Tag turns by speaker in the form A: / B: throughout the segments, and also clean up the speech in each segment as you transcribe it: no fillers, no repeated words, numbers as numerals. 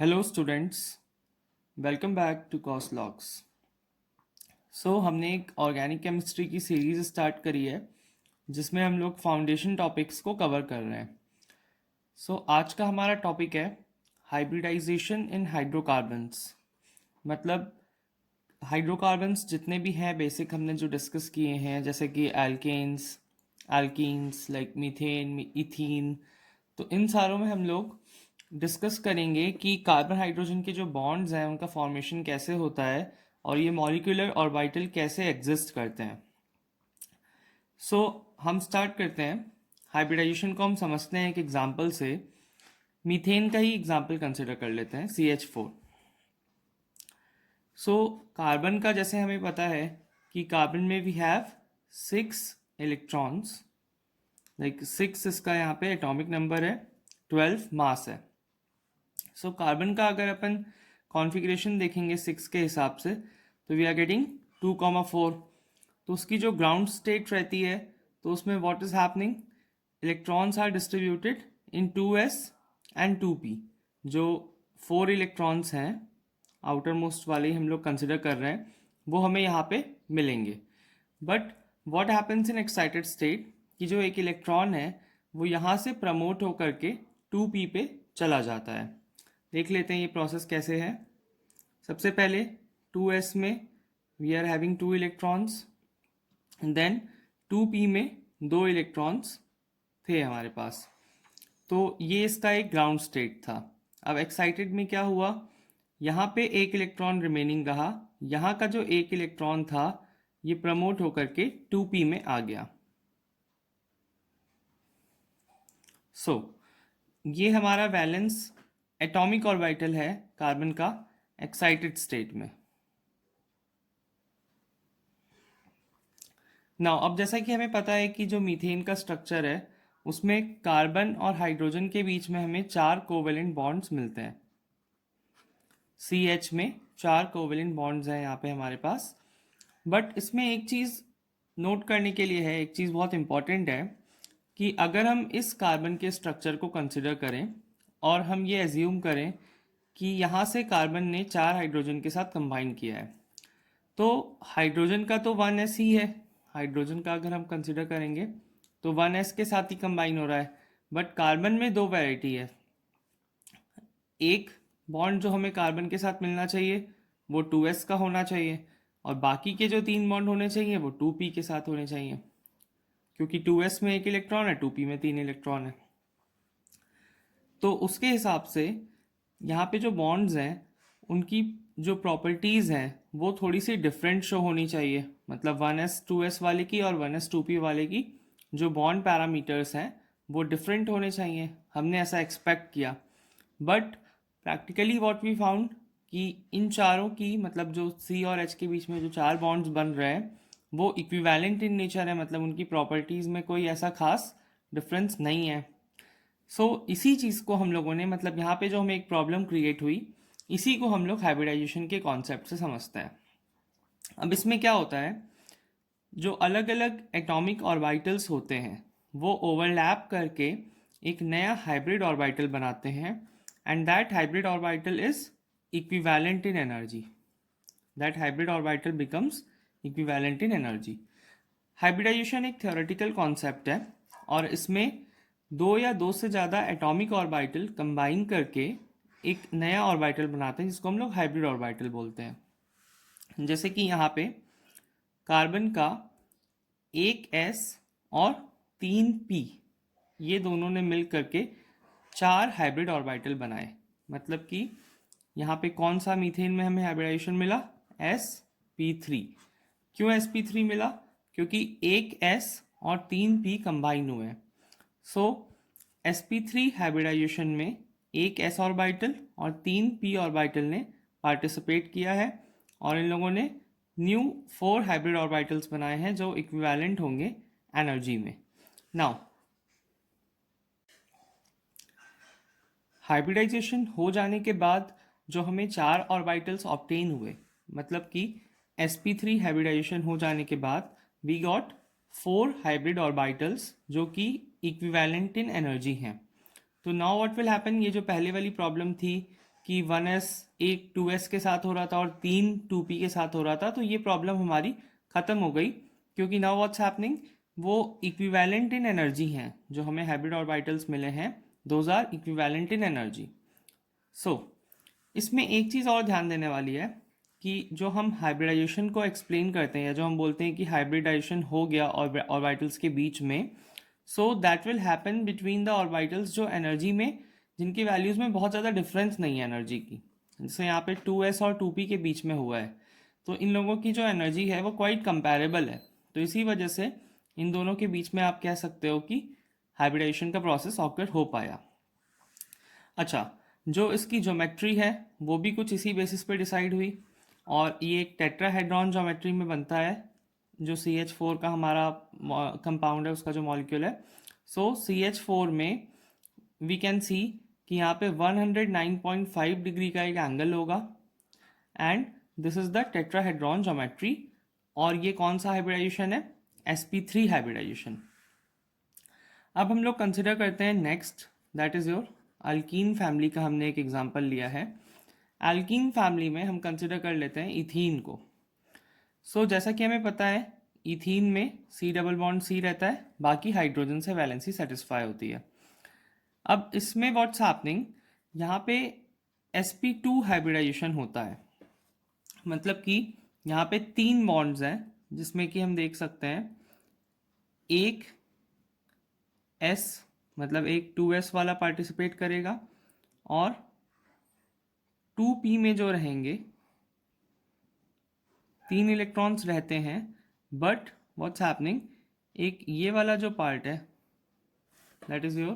A: Hello students, welcome back to कॉस लॉग्स। हमने एक ऑर्गेनिक केमिस्ट्री की सीरीज स्टार्ट करी है जिसमें हम लोग फाउंडेशन टॉपिक्स को कवर कर रहे हैं। आज का हमारा टॉपिक है हाइब्रिडाइजेशन इन हाइड्रोकार्बन्स। मतलब हाइड्रोकार्बन्स जितने भी हैं बेसिक हमने जो डिस्कस किए हैं, जैसे कि alkanes, alkenes like methane, ethene, तो इन सारों में हम लोग डिस्कस करेंगे कि कार्बन हाइड्रोजन के जो बॉन्ड्स हैं उनका फॉर्मेशन कैसे होता है और ये मॉलिक्यूलर ऑर्बिटल कैसे एग्जिस्ट करते हैं। हम स्टार्ट करते हैं। हाइब्रिडाइजेशन को हम समझते हैं एक एग्जांपल से। मीथेन का ही एग्जांपल कंसिडर कर लेते हैं, CH4। कार्बन का जैसे हमें पता है कि कार्बन में वी हैव 6 इलेक्ट्रॉन्स, लाइक 6 इसका यहाँ पे एटॉमिक नंबर है, 12 मास है। कार्बन का अगर अपन कॉन्फ़िगरेशन देखेंगे 6 के हिसाब से तो वी आर गेटिंग 2,4। तो उसकी जो ग्राउंड स्टेट रहती है तो उसमें what is happening, electrons are distributed in 2s and 2p। जो 4 इलेक्ट्रॉन्स हैं आउटर मोस्ट वाले हम लोग कंसिडर कर रहे हैं वो हमें यहाँ पे मिलेंगे। But what happens in excited state कि जो एक इलेक्ट्रॉन है वो यहाँ से प्रमोट होकर के 2p पे चला जाता है। देख लेते हैं ये प्रोसेस कैसे है। सबसे पहले 2s में we are having 2 electrons, then 2p में 2 इलेक्ट्रॉन्स थे हमारे पास। तो ये इसका एक ग्राउंड स्टेट था। अब एक्साइटेड में क्या हुआ, यहाँ पे एक इलेक्ट्रॉन रिमेनिंग रहा, यहाँ का जो एक इलेक्ट्रॉन था ये प्रमोट होकर के 2p में आ गया। ये हमारा वैलेंस एटॉमिक ऑर्बिटल है कार्बन का एक्साइटेड स्टेट में। नाउ अब जैसा कि हमें पता है कि जो मीथेन का स्ट्रक्चर है उसमें कार्बन और हाइड्रोजन के बीच में हमें 4 कोवेलेंट बॉन्ड्स मिलते हैं। CH में 4 कोवेलेंट बॉन्ड्स हैं यहाँ पे हमारे पास। बट इसमें एक चीज़ नोट करने के लिए है, एक चीज़ बहुत इंपॉर्टेंट है कि अगर हम इस कार्बन के स्ट्रक्चर को कंसिडर करें और हम ये एज्यूम करें कि यहाँ से कार्बन ने 4 हाइड्रोजन के साथ कंबाइन किया है, तो हाइड्रोजन का तो 1s ही है। हाइड्रोजन का अगर हम कंसिडर करेंगे तो 1s के साथ ही कंबाइन हो रहा है। बट कार्बन में 2 वैरायटी है। एक बॉन्ड जो हमें कार्बन के साथ मिलना चाहिए वो 2s का होना चाहिए और बाकी के जो 3 बॉन्ड होने चाहिए वो 2p के साथ होने चाहिए, क्योंकि 2s में 1 इलेक्ट्रॉन है, 2p में 3 इलेक्ट्रॉन है। तो उसके हिसाब से यहाँ पे जो बॉन्ड्स हैं उनकी जो प्रॉपर्टीज़ हैं वो थोड़ी सी डिफरेंट शो होनी चाहिए। मतलब 1s 2s वाले की और 1s 2p वाले की जो बॉन्ड पैरामीटर्स हैं वो डिफरेंट होने चाहिए। हमने ऐसा एक्सपेक्ट किया, but practically what we found कि इन चारों की, मतलब जो C और H के बीच में जो 4 बॉन्ड्स बन रहे हैं वो इक्विवेलेंट इन नेचर है। मतलब उनकी प्रॉपर्टीज़ में कोई ऐसा खास डिफरेंस नहीं है। इसी चीज़ को हम लोगों ने, मतलब यहाँ पे जो हमें एक प्रॉब्लम क्रिएट हुई, इसी को हम लोग हाइब्रिडाइजेशन के कॉन्सेप्ट से समझते हैं। अब इसमें क्या होता है, जो अलग अलग एटॉमिक ऑर्बिटल्स होते हैं वो ओवरलैप करके एक नया हाइब्रिड ऑर्बिटल बनाते हैं and that hybrid orbital is equivalent in energy. That hybrid orbital becomes equivalent in energy. Hybridization एक थ्योरेटिकल कॉन्सेप्ट है और इसमें 2 या 2 से ज़्यादा एटॉमिक ऑर्बिटल कंबाइन करके एक नया ऑर्बिटल बनाते हैं जिसको हम लोग हाइब्रिड ऑर्बिटल बोलते हैं। जैसे कि यहाँ पे कार्बन का 1s और 3p, ये दोनों ने मिल करके 4 हाइब्रिड ऑर्बिटल बनाए। मतलब कि यहाँ पे कौन सा मीथेन में हमें हाइब्रिडाइजेशन मिला, sp3। क्यों sp3 मिला, क्योंकि 1s और 3p कंबाइन हुए हैं। sp3 हाइब्रिडाइजेशन में एक s ऑर्बिटल और 3 p ऑर्बिटल ने पार्टिसिपेट किया है और इन लोगों ने न्यू 4 हाइब्रिड ऑर्बिटल्स बनाए हैं जो इक्विवेलेंट होंगे एनर्जी में। नाउ हाइब्रिडाइजेशन हो जाने के बाद जो हमें 4 ऑर्बिटल्स ऑब्टेन हुए, मतलब कि sp3 हाइब्रिडाइजेशन हो जाने के बाद वी गॉट 4 हाइब्रिड ऑर्बिटल्स जो कि इक्विवेलेंट इन एनर्जी हैं। तो नाउ व्हाट विल हैपन, ये जो पहले वाली प्रॉब्लम थी कि 1s एक 2s के साथ हो रहा था और 3 2p के साथ हो रहा था, तो ये प्रॉब्लम हमारी ख़त्म हो गई, क्योंकि नाउ व्हाट्स हैपनिंग, वो इक्विवेलेंट इन एनर्जी हैं। जो हमें हाइब्रिड ऑर्बिटल्स मिले हैं, those are equivalent in energy. So इसमें एक चीज़ और ध्यान देने वाली है कि जो हम हाइब्रिडाइजेशन को एक्सप्लेन करते हैं, या जो हम बोलते हैं कि हाइब्रिडाइजेशन हो गया ऑर्बिटल्स के बीच में, so that will happen between the orbitals जो एनर्जी में, जिनकी वैल्यूज़ में बहुत ज़्यादा डिफरेंस नहीं है एनर्जी की। जैसे यहाँ पे 2s और 2p के बीच में हुआ है, तो इन लोगों की जो एनर्जी है वो क्वाइट कंपैरेबल है। तो इसी वजह से इन दोनों के बीच में आप कह सकते हो कि हाइब्रिडाइजेशन का प्रोसेस ऑकर हो पाया। अच्छा, जो इसकी ज्योमेट्री है वो भी कुछ इसी बेसिस पे डिसाइड हुई, और ये एक टेट्राहेड्रॉन ज्योमेट्री में बनता है। जो CH4 का हमारा कंपाउंड है, उसका जो मॉलिक्यूल है, सो CH4 में वी कैन सी कि यहाँ पे 109.5 डिग्री का एक एंगल होगा, and this is the tetrahedron geometry. और ये कौन सा हाइब्रिडाइजेशन है? sp3 hybridisation. अब हम लोग कंसिडर करते हैं next, that is your alkyne family का हमने एक एग्जांपल लिया है। अल्कीन फैमिली में हम कंसिडर कर लेते हैं इथीन को। सो जैसा कि हमें पता है, इथीन में C डबल बॉन्ड C रहता है, बाकी हाइड्रोजन से वैलेंसी सेटिस्फाई होती है। अब इसमें व्हाट्स हैपनिंग, यहाँ पे sp2 हाइब्रिडाइजेशन होता है। मतलब कि यहाँ पे 3 बॉन्ड्स हैं, जिसमें कि हम देख सकते हैं एक S, मतलब एक 2s वाला पार्टिसिपेट करेगा, और 2p में जो रहेंगे 3 इलेक्ट्रॉन्स रहते हैं, बट व्हाट्स हैपनिंग, एक ये वाला जो पार्ट है, दैट इज योर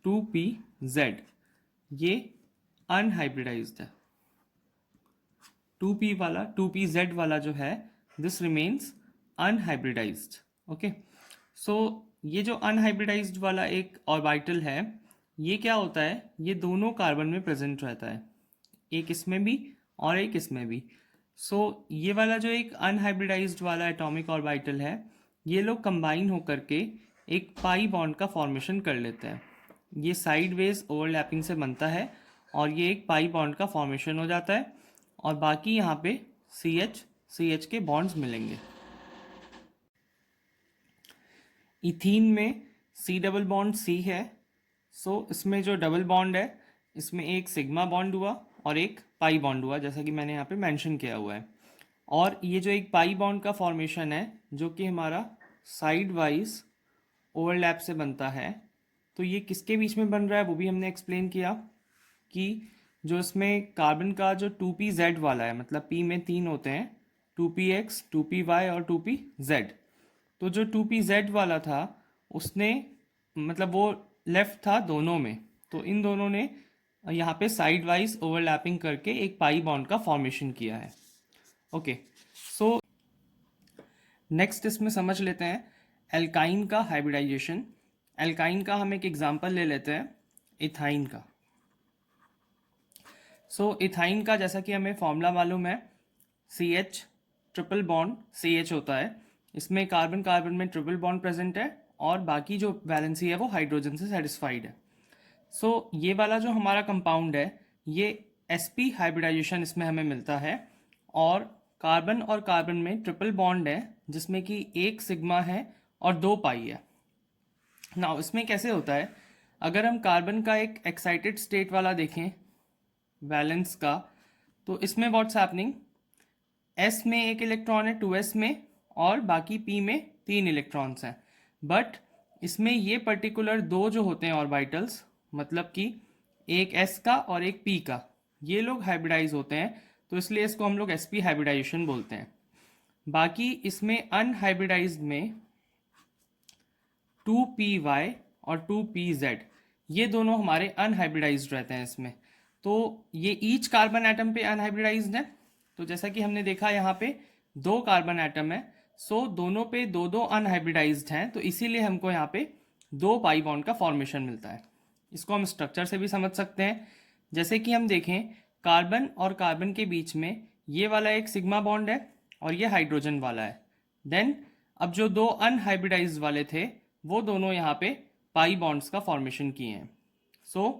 A: 2pz, ये अनहाइब्रिडाइज्ड है। 2pz वाला जो है, दिस रिमेन्स अनहाइब्रिडाइज्ड। ओके, सो ये जो अनहाइब्रिडाइज्ड वाला एक ऑर्बिटल है, ये क्या होता है, ये दोनों कार्बन में प्रेजेंट रहता है, एक इसमें भी और एक इसमें भी। सो ये वाला जो एक अनहाइब्रिडाइज्ड वाला एटॉमिक ऑर्बिटल है, ये लोग कंबाइन होकर के एक पाई बॉन्ड का फॉर्मेशन कर लेते हैं। ये साइडवेज ओवरलैपिंग से बनता है, और ये एक पाई बॉन्ड का फॉर्मेशन हो जाता है, और बाकी यहाँ पे CH के बॉन्ड्स मिलेंगे। इथीन में C डबल बॉन्ड C है, सो इसमें जो डबल बॉन्ड है, इसमें एक सिग्मा बॉन्ड हुआ और एक पाई बॉन्ड हुआ, जैसा कि मैंने यहाँ पे मेंशन किया हुआ है। और ये जो एक पाई बॉन्ड का फॉर्मेशन है, जो कि हमारा साइड वाइज ओवरलैप से बनता है, तो ये किसके बीच में बन रहा है वो भी हमने एक्सप्लेन किया, कि जो इसमें कार्बन का जो 2pz वाला है, मतलब p में 3 होते हैं, 2px 2py और 2pz। तो जो 2pz वाला था, उसने, मतलब वो लेफ्ट था दोनों में, तो इन दोनों ने यहाँ पे साइड वाइज ओवरलैपिंग करके एक पाई बॉन्ड का फॉर्मेशन किया है। ओके, सो नेक्स्ट इसमें समझ लेते हैं एल्काइन का हाइब्रिडाइजेशन। एल्काइन का हम एक एग्जांपल ले लेते हैं इथाइन का। सो इथाइन का, जैसा कि हमें फॉर्मूला मालूम है, CH ट्रिपल बॉन्ड CH होता है, इसमें कार्बन कार्बन में ट्रिपल बॉन्ड प्रेजेंट है, और बाकी जो वैलेंसी है वो हाइड्रोजन से सेटिस्फाइड है। सो ये वाला जो हमारा कंपाउंड है, ये sp हाइब्रिडाइजेशन इसमें हमें मिलता है, और कार्बन में ट्रिपल बॉन्ड है, जिसमें कि एक सिग्मा है और 2 पाई है। नाउ इसमें कैसे होता है, अगर हम कार्बन का एक एक्साइटेड स्टेट वाला देखें वैलेंस का, तो इसमें व्हाट्स हैपनिंग, s में एक इलेक्ट्रॉन है 2s में, और बाकी p में 3 इलेक्ट्रॉन्स हैं। बट इसमें ये पर्टिकुलर दो जो होते हैं ऑर्बिटल्स, मतलब कि एक s का और एक p का, ये लोग हाइब्रिडाइज होते हैं, तो इसलिए इसको हम लोग sp हाइब्रिडाइजेशन बोलते हैं। बाकी इसमें अनहाइब्रिडाइज्ड में 2py और 2pz, ये दोनों हमारे अनहाइब्रिडाइज्ड रहते हैं इसमें। तो ये ईच कार्बन एटम पे अनहाइब्रिडाइज्ड है। तो जैसा कि हमने देखा, यहाँ पे 2 कार्बन एटम है, सो दोनों पे 2 अनहाइब्रिडाइज्ड हैं, तो इसीलिए हमको यहाँ पे 2 पाई बॉन्ड का फॉर्मेशन मिलता है। इसको हम स्ट्रक्चर से भी समझ सकते हैं। जैसे कि हम देखें, कार्बन और कार्बन के बीच में ये वाला एक सिग्मा बॉन्ड है, और ये हाइड्रोजन वाला है। देन अब जो 2 अनहाइब्रिडाइज्ड वाले थे, वो दोनों यहाँ पे पाई बॉन्ड्स का फॉर्मेशन किए हैं। सो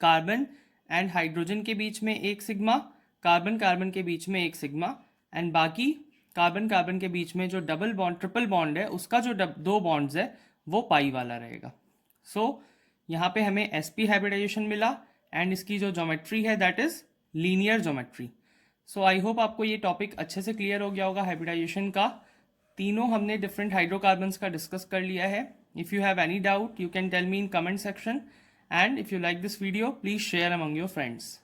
A: कार्बन एंड हाइड्रोजन के बीच में एक सिग्मा, कार्बन कार्बन के बीच में एक सिग्मा, एंड बाकी कार्बन कार्बन के बीच में जो डबल बॉन्ड ट्रिपल बॉन्ड है उसका जो दो बॉन्ड्स है वो पाई वाला रहेगा. सो यहाँ पे हमें sp हाइब्रिडाइजेशन मिला एंड इसकी जो ज्योमेट्री है that is linear geometry. So I hope आपको ये टॉपिक अच्छे से क्लियर हो गया होगा हाइब्रिडाइजेशन का. तीनों हमने डिफरेंट हाइड्रोकार्बन्स का डिस्कस कर लिया है. If you have any doubt you can tell me in comment section, and if you like this video please share among your friends.